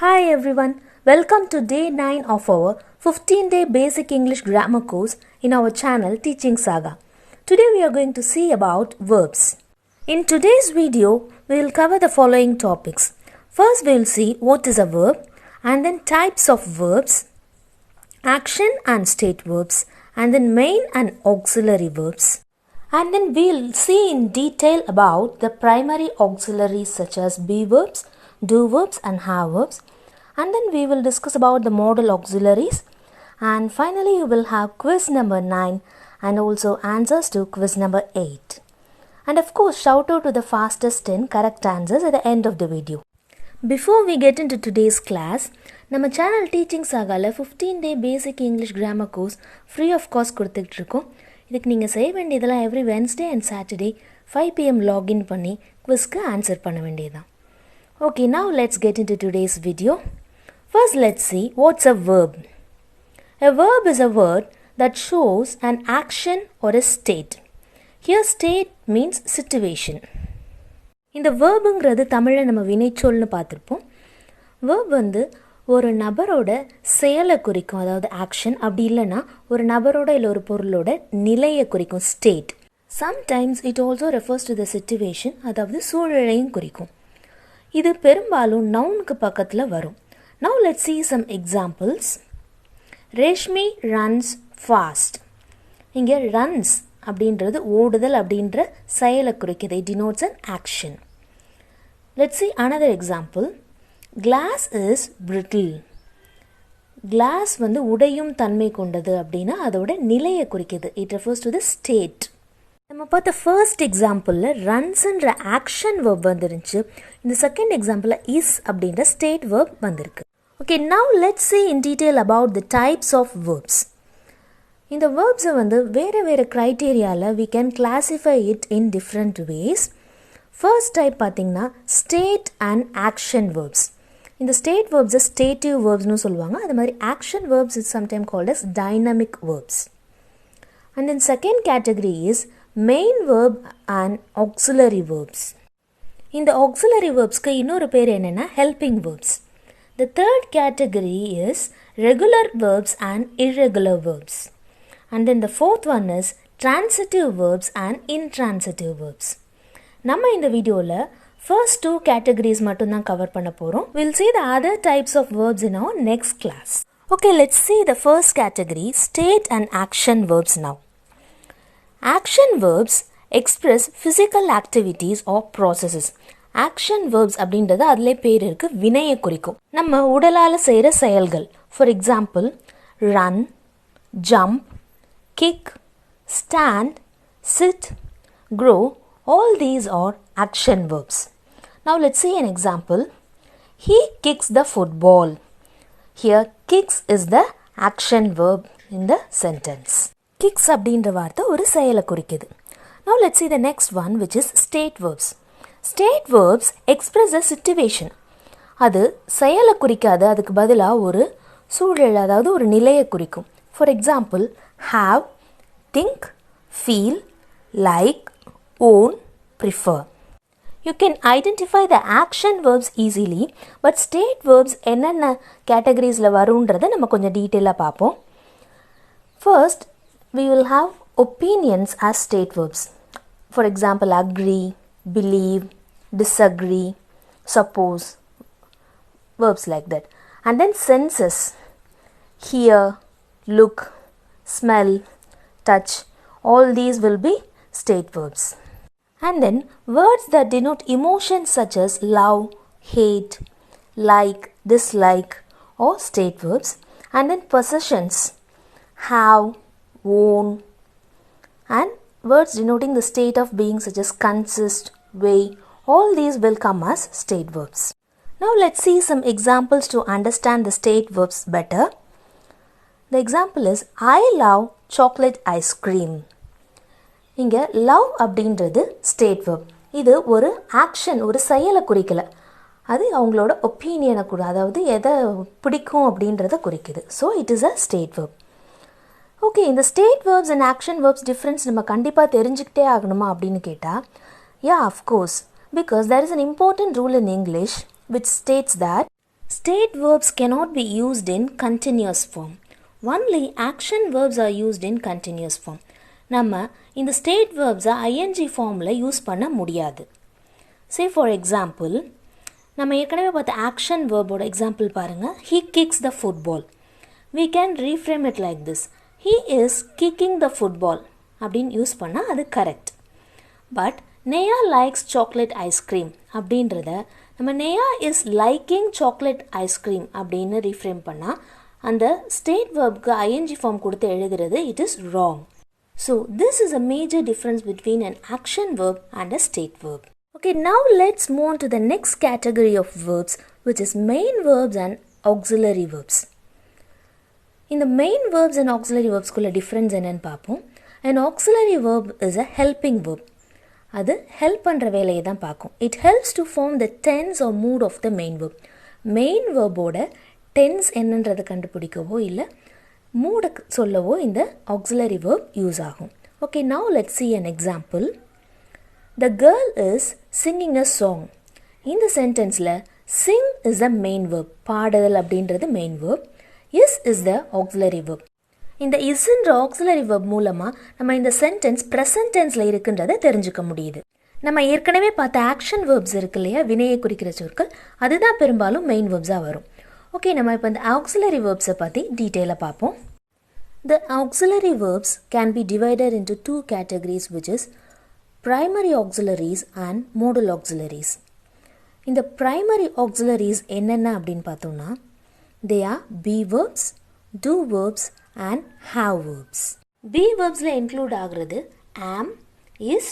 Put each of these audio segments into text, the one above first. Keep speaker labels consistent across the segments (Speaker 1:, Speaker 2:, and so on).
Speaker 1: Hi everyone, welcome to day 9 of our 15-day basic English grammar course in our channel Teaching Saga. Today we are going to see about verbs. In today's video, we will cover the following topics. First we will see what is a verb and then types of verbs, action and state verbs and then main and auxiliary verbs. And then we will see in detail about the primary auxiliaries such as be verbs, do verbs and have verbs, and then we will discuss about the modal auxiliaries, and finally you will have quiz number 9 and also answers to quiz number 8. And of course shout out to the fastest 10 correct answers at the end of the video. Before we get into today's class, நம்ம channel Teaching Saga 15-day basic English grammar course free of cost கொடுத்துட்டு இருக்கோம். இதுக்கு நீங்கள் செய்ய வேண்டியதெல்லாம் every Wednesday and Saturday 5 PM login பண்ணி quizக்கு answer பண்ண வேண்டியதான். Okay, now let's get into today's video. First, let's see what's a verb. A verb is a word that shows an action or a state. Here, state means situation. இந்த verbங்கிறது தமிழ்ல நம்ம வினைச்சொல்னு பார்த்திருப்போம். verb வந்து ஒரு நபரோட செயலை குறிக்கும், அதாவது action. அப்படி இல்லைன்னா ஒரு நபரோட இல்லை ஒரு பொருளோட நிலையை குறிக்கும், state. Sometimes it also refers to the situation, அதாவது சூழ்நிலையும் குறிக்கும். இது பெரும்பாலும் நவுனுக்கு பக்கத்தில் வரும். Now let's see some examples. Reshmi runs fast. இங்கே runs அப்படின்றது ஓடுதல் அப்படின்ற செயலை குறிக்குது. It denotes an action. Let's see another example. Glass is brittle. Glass வந்து உடையும் தன்மை கொண்டது அப்படின்னா அதோட நிலையை குறிக்குது. It refers to the state. நம்ம பார்த்த ஃபர்ஸ்ட் எக்ஸாம்பிளில் ரன்ஸ்ன்ற ஆக்ஷன் வேர்ப் வந்துருந்துச்சு. இந்த செகண்ட் எக்ஸாம்பிளில் இஸ் அப்படின்ற ஸ்டேட் வேர்ப் வந்திருக்கு. Okay, now let's see in detail about the types of verbs. இந்த வேர்ப்ஸை வந்து வேறு வேறு க்ரைட்டீரியாவில் we can classify it in different ways. First type பார்த்தீங்கன்னா ஸ்டேட் அண்ட் ஆக்ஷன் வேர்ப்ஸ். இந்த ஸ்டேட் வேர்ப்ஸை ஸ்டேட்டிவ் வேர்ப்ஸ்னு சொல்லுவாங்க. அது மாதிரி action verbs is sometime called as dynamic verbs. And then second category is main verb and auxiliary verbs. இந்த auxiliary verbsக்கு இன்னொரு பேர் என்னன்னா helping verbs. The third category is regular verbs and irregular verbs. And then the fourth one is transitive verbs and intransitive verbs. நம்ம இந்த வீடியோல first two categories மட்டும் தான் cover பண்ண போறோம். We'll see the other types of verbs in our next class. Okay, let's see the first category, state and action verbs now. Action verbs express physical activities or processes. Action verbs அப்படின்றது அதிலே பேர் இருக்கு, வினையை குறிக்கும், நம்ம உடலால் செய்கிற செயல்கள். For example run, jump, kick, stand, sit, grow, all these are action verbs. Now let's see an example. He kicks the football. Here kicks is the action verb in the sentence. Kicks அப்படின்ற வார்த்தை ஒரு செயலை குறிக்குது. Now let's see the next one, which is state verbs. State verbs express a situation. அது செயலை குறிக்காது, அதுக்கு பதிலாக ஒரு சூழல், அதாவது ஒரு நிலையை குறிக்கும். For example have, think, feel, like, own, prefer. You can identify the action verbs easily, but state verbs என்னென்ன கேட்டகரிஸில் வரும்ன்றதை நம்ம கொஞ்சம் டீட்டெயிலாக பார்ப்போம். First, we will have opinions as state verbs. For example, agree, believe, disagree, suppose, verbs like that. And then senses, hear, look, smell, touch, all these will be state verbs. And then words that denote emotions such as love, hate, like, dislike, or state verbs. And then possessions, have, own, and words denoting the state of being such as consist, weigh, all these will come as state verbs. Now let's see some examples to understand the state verbs better. The example is I love chocolate ice cream. இங்கே love அப்படின்றது state verb. இது ஒரு action, ஒரு செயலை குறிக்கல, அது அவங்களோட ஒப்பீனியனை கூட, அதாவது எதை பிடிக்கும் அப்படின்றத குறிக்குது. So it is a state verb. Okay, இந்த state verbs and action verbs difference நம்ம கண்டிப்பாக தெரிஞ்சுக்கிட்டே ஆகணுமா அப்படின்னு கேட்டால், yeah, of course, because there is an important rule in English which states that State verbs cannot be used in continuous form. Only action verbs are used in continuous form. நம்ம இந்த state verbs ing formல use பண்ண முடியாது. Say for example, நம்ம ஏற்கனவே பார்த்த action verb ஓட example பாருங்க. He kicks the football. We can reframe it like this. He is kicking the football. அப்படின்னு யூஸ் பண்ணா அது correct. But நேயா likes chocolate ice cream அப்படின்றத நம்ம நேயா இஸ் லைக்கிங் சாக்லேட் ஐஸ்கிரீம் அப்படின்னு ரீஃப்ரேம் பண்ணால் அந்த ஸ்டேட் வேர்ப்க்கு ஐஎன்ஜி ஃபார்ம் கொடுத்து எழுதுறது it is wrong. So this is a major difference between an action verb and a state verb. Okay, now let's move on to the next category of verbs, which is main verbs and auxiliary verbs. In the main verbs and auxiliary verbs குள்ள difference என்னன்னு பார்ப்போம். An auxiliary verb is a helping verb. அது help பண்ற வேலையை தான் பார்க்கும். It helps to form the tense or mood of the main verb. Main verb ஓட tense என்னன்றதை கண்டுபிடிக்கவோ இல்லை mood சொல்லவோ இந்த auxiliary verb யூஸ் ஆகும். Okay, now let's see an example. The girl is singing a song. இந்த சென்டென்ஸில் sing is the main verb. பாடுதல் அப்படின்றது main verb. is the auxiliary verb. இந்த isன்ற auxiliary verb மூலமாக நம்ம இந்த சென்டென்ஸ் ப்ரெசன்ட் டென்ஸில் இருக்குன்றதை தெரிஞ்சுக்க முடியுது. நம்ம ஏற்கனவே பார்த்த ஆக்ஷன் வேர்ப்ஸ் இருக்கு இல்லையா, வினையை குறிக்கிற சொற்கள், அதுதான் பெரும்பாலும் மெயின் வேர்ப்ஸாக வரும். ஓகே, நம்ம இப்போ இந்த auxiliary verbsை பற்றி டீட்டெயிலாக பார்ப்போம். The auxiliary verbs can be divided into two categories, which is primary auxiliaries and modal auxiliaries. இந்த primary auxiliaries என்னென்ன அப்படின்னு பார்த்தோம்னா, they are be verbs, do verbs and have verbs. Be verbsல include ஆகிறது am, is,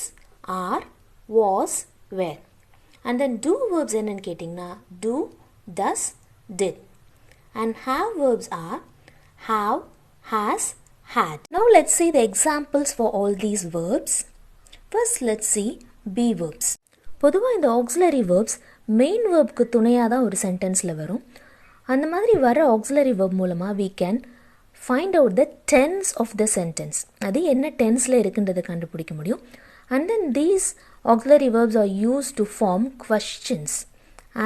Speaker 1: are, was, were. And then do verbs என்னன்னு கேட்டிங்கன்னா do, does, did. And have verbs are have, has, had. Now let's see the examples for all these verbs. First let's see be verbs. பொதுவாக இந்த auxiliary verbs main verbக்கு துணையாக தான் ஒரு சென்டென்ஸில் வரும். அந்த மாதிரி வர auxiliary verb மூலமாக we can find out the tense of the sentence. அது என்ன டென்ஸில் இருக்குன்றதை கண்டுபிடிக்க முடியும். And then these auxiliary verbs are used to form questions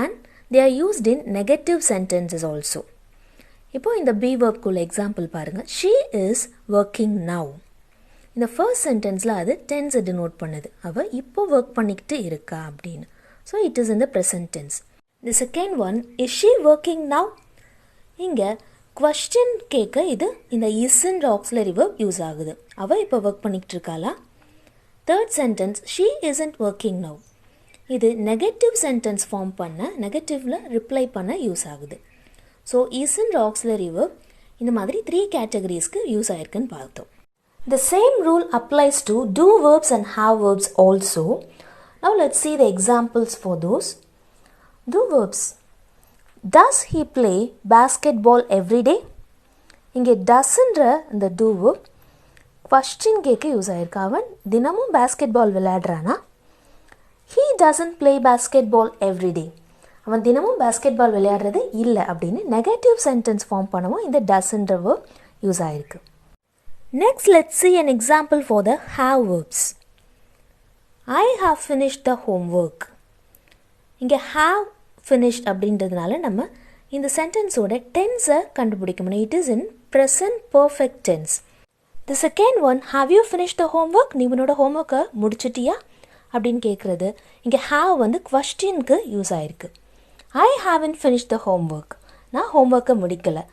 Speaker 1: and they are used in negative sentences also. இப்போ இந்த be verb குள்ள example பாருங்க. She is working now. இந்த ஃபர்ஸ்ட் சென்டென்ஸில் அது டென்ஸை டினோட் பண்ணுது. அவள் இப்போ ஒர்க் பண்ணிக்கிட்டு இருக்கா அப்படின்னு. So it is in the present tense. The second one is she working now. இங்கே கொஸ்டின் கேட்க இது இந்த இஸ்ன்ற ஆக்ஸிலரி வெர்ப் யூஸ் ஆகுது. அவள் இப்போ ஒர்க் பண்ணிக்கிட்டு இருக்காளா? Third sentence she isn't working now. இது நெகட்டிவ் சென்டென்ஸ் ஃபார்ம் பண்ண, நெகட்டிவில் ரிப்ளை பண்ண யூஸ் ஆகுது. ஸோ இஸ்ன்ற ஆக்ஸிலரி வெர்ப் இந்த மாதிரி 3 கேட்டகரிஸ்க்கு யூஸ் ஆயிருக்குன்னு பார்த்தோம். The same rule applies to do verbs and have verbs also. Now let's see the examples for those. Do verbs. Does he play basketball every day? இங்கே doesன்ற இந்த do verb question கேட்க use ஆயிருக்கு. அவன் தினமும் basketball விளையாடுறானா? He doesn't play basketball every day. அவன் தினமும் basketball விளையாடுறது இல்லை அப்படின்னு நெகட்டிவ் சென்டென்ஸ் ஃபார்ம் பண்ணவும் இந்த doesன்ற verb யூஸ் ஆயிருக்கு. Next, let's see an example for the have verbs. I have finished the homework. இங்கே have finished அப்படின்றதுனால நம்ம இந்த சென்டென்ஸோட டென்ஸை கண்டுபிடிக்க முடியும். It is in present perfect tense. The second one, have you finished the homework? நீ உன்னோட ஹோம்ஒர்க்கை முடிச்சிட்டியா அப்படின்னு கேட்குறது. இங்கே have வந்து கொஸ்டினுக்கு யூஸ் ஆயிருக்கு. I haven't finished the homework. நான் ஹோம்ஒர்க்கை முடிக்கலை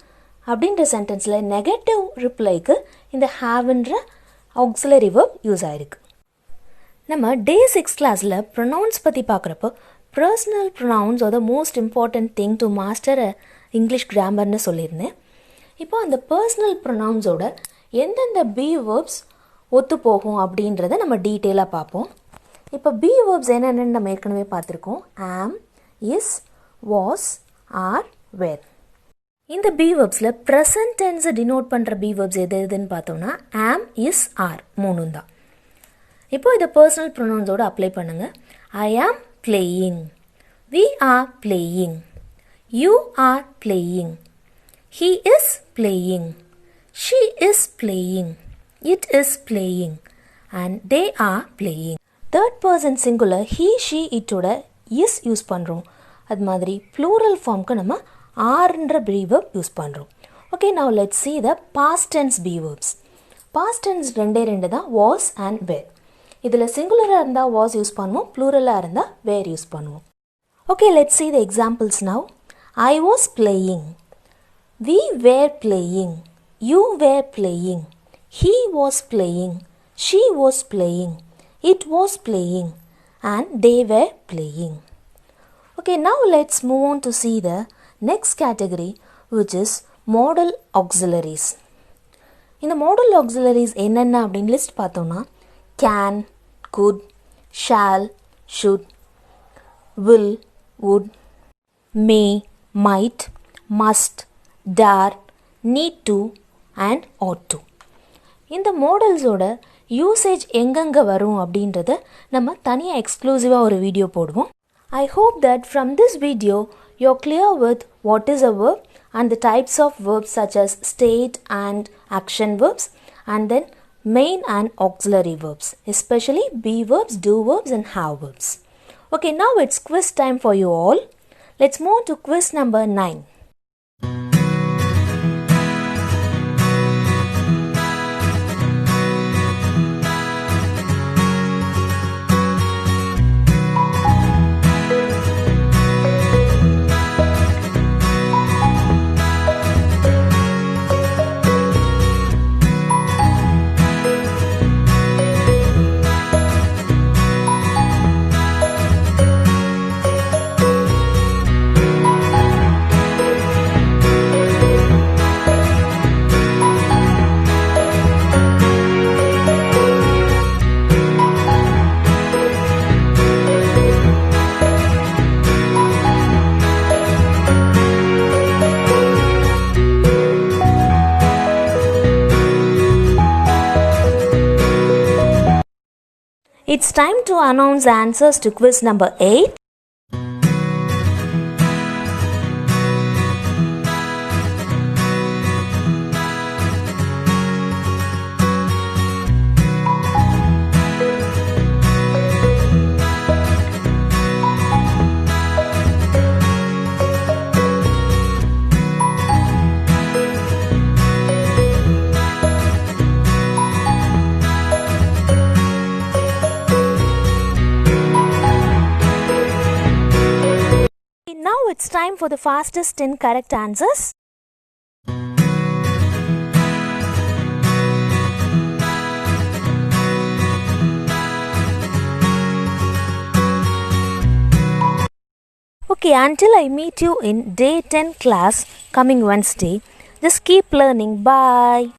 Speaker 1: அப்படின்ற சென்டென்ஸில் நெகட்டிவ் ரிப்ளைக்கு இந்த ஹாவ்ன்ற ஆக்ஸிலரி வெர்ப் யூஸ் ஆயிருக்கு. நம்ம டே 6 கிளாஸில் ப்ரொனவுன்ஸ் பற்றி பார்க்குறப்போ personal pronouns are the most important thing to master English கிராமர்னு சொல்லியிருந்தேன். இப்போ அந்த பர்சனல் ப்ரொனவுன்ஸோட எந்தெந்த பி வேர்ப்ஸ் ஒத்து போகும் அப்படின்றத நம்ம டீட்டெயிலாக பார்ப்போம். இப்போ பி வேர்ப்ஸ் என்னென்னு நம்ம ஏற்கனவே பார்த்துருக்கோம். ஆம், இஸ், வாஸ், ஆர், வேர். இந்த பி வேர்ப்ஸில் ப்ரெசன்ட் டென்ஸை டினோட் பண்ணுற பி வேர்ப்ஸ் எதுன்னு பார்த்தோம்னா ஆம், இஸ், ஆர் மூணும் தான். இப்போ இதை பர்சனல் ப்ரொனவுன்ஸோடு அப்ளை பண்ணுங்கள். I am playing, we are playing, you are playing, he is playing, she is playing, it is playing and they are playing. Third person singular he, she, இட்டோட is use பண்ணுறோம். அது மாதிரி plural ஃபார்முக்கு நம்ம are be verb use பண்றோம். Okay, now let's see the past tense be verbs. Past tense ரெண்டு தான் was and were. இதில் singular இருந்தா was யூஸ் பண்ணுவோம், plural இருந்தா were யூஸ் பண்ணுவோம். Okay, let's see the examples now. I was playing. We were playing. You were playing. He was playing. She was playing. It was playing. And they were playing. Okay, now let's move on to see the next category, which is modal auxiliaries. In the modal auxiliaries என்னென்ன அப்படின்னு list பார்த்தோம்னா can, could, shall, should, will, would, may, might, must, dare, need to and ought to. இந்த மாடல்ஸோட usage எங்கெங்கே வரும் அப்படின்றத நம்ம தனியாக எக்ஸ்க்ளூசிவாக ஒரு வீடியோ போடுவோம். I hope that from this video you're clear with what is a verb and the types of verbs such as state and action verbs, and then main and auxiliary verbs, especially be verbs, do verbs and have verbs. Okay, now it's quiz time for you all. Let's move to quiz number 9. It's time to announce the answers to quiz number 8. Now it's time for the fastest 10 correct answers. Okay, until I meet you in day 10 class coming Wednesday, just keep learning. Bye.